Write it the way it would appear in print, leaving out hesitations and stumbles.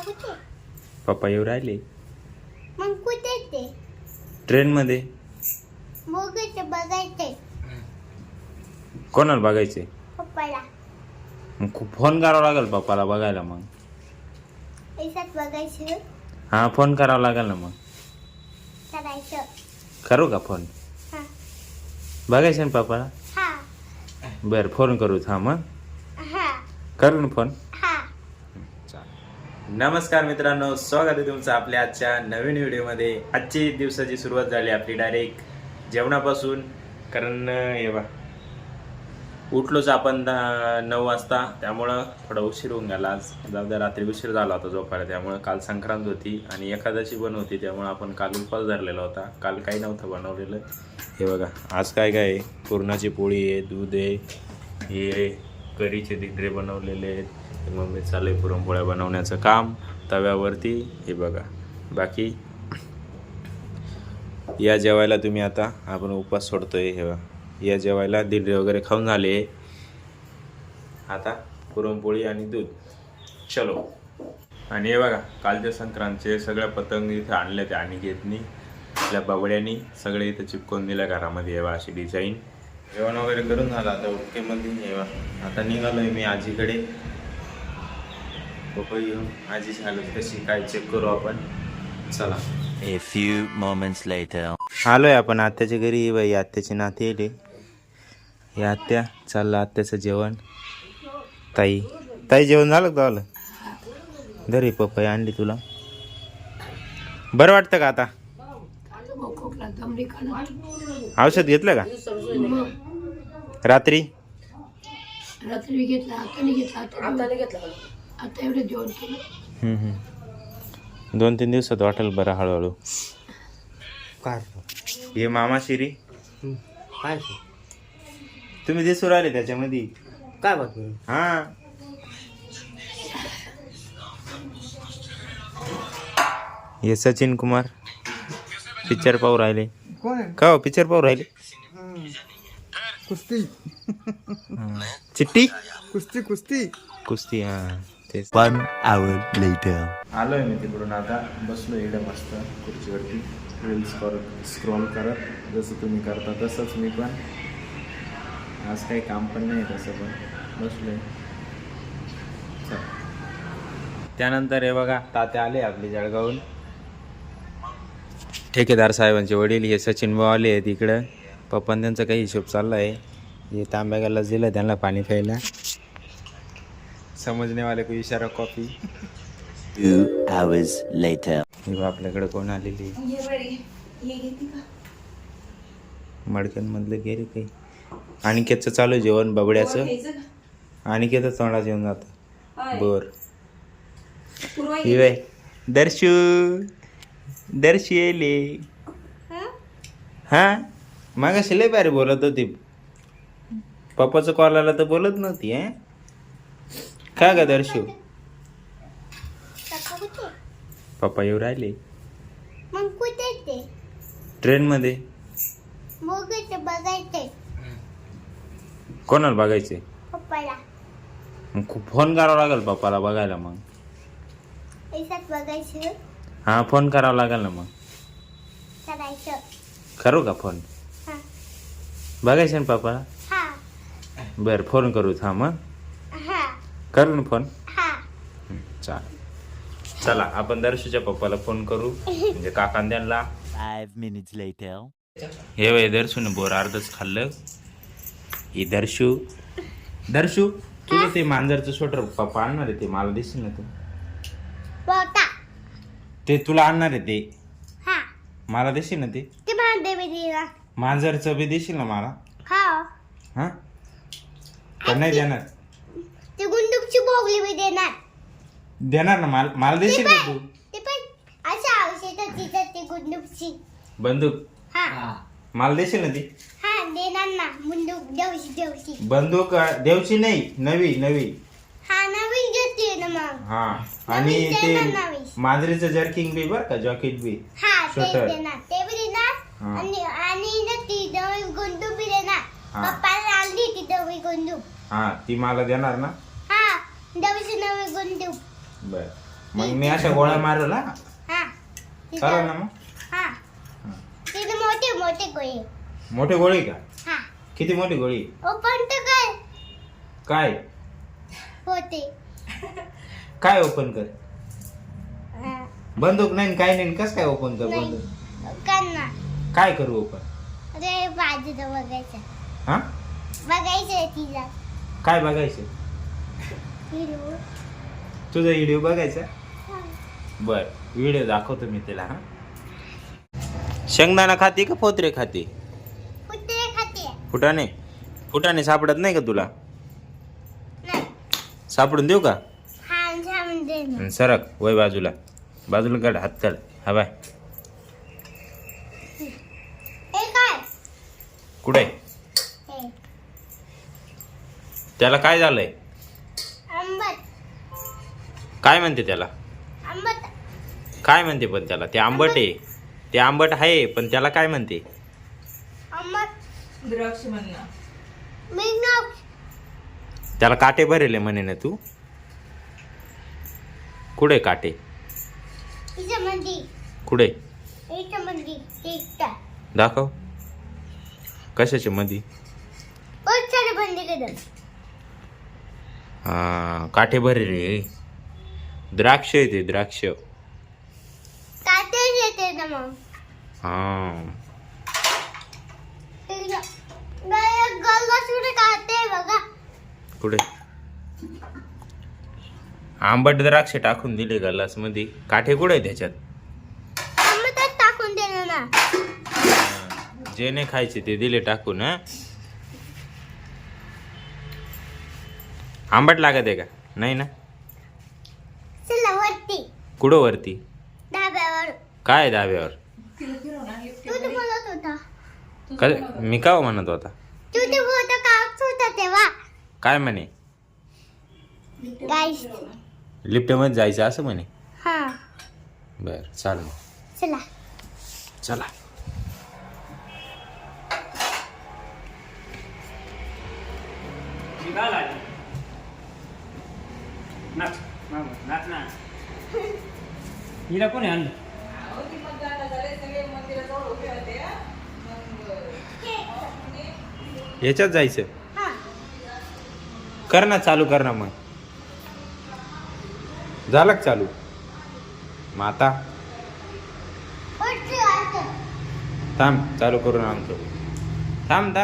कुठे? पप्पा येऊ राहिले मग कुठे ते? ट्रेन मध्ये. बघायचं बघायचंय कोणाला बघायचे? पप्पाला. मग फोन करावा लागेल पप्पाला बघायला. मग पैशात बघायचं हा फोन करावा लागेल ना. मग करायचं. करू का फोन? हा बघायचं ना पप्पाला. हा बरं फोन करू थांब. मग हा करू ना फोन. हा. नमस्कार मित्रांनो, स्वागत आहे तुमचं आपल्या आजच्या नवीन व्हिडिओमध्ये. आजची दिवसाची सुरुवात झाली आपली डायरेक्ट जेवणापासून. कारण हे बा उठलोच आपण 9 वाजता, त्यामुळं थोडा उशीर होऊन गेला आज. जाऊ द्या, रात्री उशीर झाला होता झोपायला. त्यामुळं काल संक्रांत होती आणि एकादशी पण होती, त्यामुळं आपण काल उपवास धरलेला होता. काल काही नव्हतं बनवलेलं. हे बघा आज काय काय आहे, पुरणाची पोळी आहे, दूध आहे, हे कढीचे दिंडरे बनवलेले आहेत. मम्मी चालू आहे पुरणपोळ्या बनवण्याचं काम तव्यावरती. हे बघा बाकी या जेवायला तुम्ही आता आपण उपवास सोडतोय. हे बघा या जेवायला दिंडरे वगैरे खाऊन झाले. आता पुरणपोळी आणि दूध चलो. आणि हे बघा कालच्या संक्रांतचे सगळ्या पतंग इथे आणल्या त्या अनिकेतनी, आपल्या बाबड्यांनी सगळे इथं चिपकून दिल्या घरामध्ये. हे बघा अशी डिझाईन. जेवण वगैरे करून झालं आता ओकेमध्ये. हे बघा आता निघालोय मी आजीकडे. पप्पा येऊन आजीची हालत कशी काय चेक करू आपण. चला. A few moments later. आलोय आपण आत्याच्या घरी. बाई आत्याची नाती येते. हे आत्या चाललं आत्याचं जेवण. ताई जेवण झालं का झालं? घरी पप्पा आणली तुला. बरं वाटतं का आता? औषध घेतलं का रात्री? रात्री घेतला, आता नाही घेतला. आता एवढं जेवण केलं. 2-3 दिवसात वाटेल बरं हळूहळू. काय हे मामा शिरी काय तुम्ही दिसून राहिले त्याच्यामध्ये. काय बातमी? हा हे सचिन कुमार पिक्चर पाहू राहिले. कोण आहे? का पिक्चर पाहू राहिले? कुस्ती चिट्टी कुस्ती. हा तेच. 1 hour later. आलोय मी तिकडून. आता बसलो इकडे मस्त खुर्चीवरती रील्स स्क्रॉल करत. जसं तुम्ही करता तसंच मी पण. आज काही काम पण नाही तसं, पण बसलोय. त्यानंतर हे बघा तात्या आले आपली जळगावून. ठेकेदार साहेबांचे वडील हे सचिन भाऊ आले आहेत इकडं. पप्पान त्यांचा काही हिशोब चालला आहे. हे तांब्यागाला दिलं त्यांना पाणी प्यायला. समजने वाले को इशारा कॉफी. 2 hours later. हे आपल्याकडे कोण आलेली मडक्यांमधलं गेले काही. अनिकेतचं चालू आहे जेवण बबड्याचं. अनिकेतच तोंडा जेवण जातं. बर दर्शू येले. हा मागाशी लय भारी बोलत होती. पप्पाचं कॉल आला तर बोलत नव्हती. का ग दर्शू? पप्पा कुठे? पप्पा येऊ राहिले मग कुठे ते? ट्रेन मध्ये. बघायचं बघायचंय कोणाला बघायचे? पप्पाला. मग फोन करावा लागेल पप्पाला बघायला. मग पैशात बघायचं हा फोन करावा लागेल ना. मग करायचं. करू का फोन? हा बघायचं ना पप्पाला. हा बरं फोन करू थांब. मग हा करू ना फोन. हा. चला आपण दर्शूच्या पप्पाला फोन करू, म्हणजे काकान त्यांना. 5 minutes later. हे वय दर्शून बोर अर्धच खाल्लं. हे दर्शू तुझं ते मांजरचं स्वेटर पप्पा आणणार आहे ते मला दिसेल ना. तू बोटा. ते तुला आणणार आहे ते हा मला देशील ना. ते भांडे बी दिला. मांजरचं बी देशील ना मला. हा हा पण नाही देणार. ते गुंडूकची भोगली बी देणार ना मला देशील ना तू. ते पण अशा औषधाची ते गुंडूकची बंदूक हा मला देशील ना ती. हा देणार ना. बंदूक देवशी बंदूक देवची नाही, नवी हा नवीन घेते ना मग. हा. आणि नवीन ते देणार नवीन. मांजरीचं जर्किंग बी बर का, जॉकेट बी. हा ते स्वेटर. देणार. ते बी देणार. हा. आणि ना ती दवी गुंडूक बी देणार. हा. पप्पाला आणली ती दवी गुंडूक. हा ती मला देणार ना. हा दवीची नवी गुंडूक. बर मग मी अशा गोळ्या मारल हा हा चालेल ना मग हा तिथे मोठे मोठे गोळे मोठी गोळी का हा किती मोठी गोळी ओपन तर कर काय होते काय ओपन कर हा, बंदूक नाही न काय नाही कस काय ओपन कर नाही. बंदूक करणार काय करू ओपन अरे बाजूला बघायचं हा बघायचं तिला काय बघायचं हिरो तुझा व्हिडिओ बघायचा बर व्हिडिओ दाखवतो मी तिला हा शेंगदाणा खाते का पोत्रे खाते कुत्रे खाते फुटाणे सापडत नाही का तुला नाही सापडून देऊ का हा म्हणजे ना सरक वय बाजूला काढ हात काढ हा बाय हे काय कुठे हे त्याला काय झालंय आंबट काय म्हणते त्याला आंबट काय म्हणते पण त्याला ते आंबट आहे ते आंबट आहे पण त्याला काय म्हणते आंबट द्राक्ष म्हणणं मिनोक त्याला काटे भरेले म्हणे ना तू कुठे काटे इथं मंदी कुठे इथं मंदी इथं दाखव कशाचे मधी बहुत सारे बंदे केलं हा काटे भरले द्राक्ष आहे ते द्राक्ष काटेच येते ना मग हा गल्ला सुद्धा काटे बघा कुठे आंबट द्राक्ष टाकून दिले गलास मध्ये काठे कुठे आहे त्याच्यात आंबटच टाकून दिलं ना जे नाही खायचे ते दिले टाकून हा आंबट लागत आहे का नाही ना चला वरती कुठं वरती धाब्यावर काय दाव्यावर तू तर बोलत होता मी का म्हणत होता तू ते बोलत काच होता तेव्हा काय म्हणे गाईस लिफ्ट मध्ये जायचं असं म्हणे हा बर चालेल चला चला हिला कोणी आणलं याच्यात जायचं हा कर ना चालू कर ना मग झालं का चालू मग आता वरती वाटतं थांब चालू करून आणतो थांब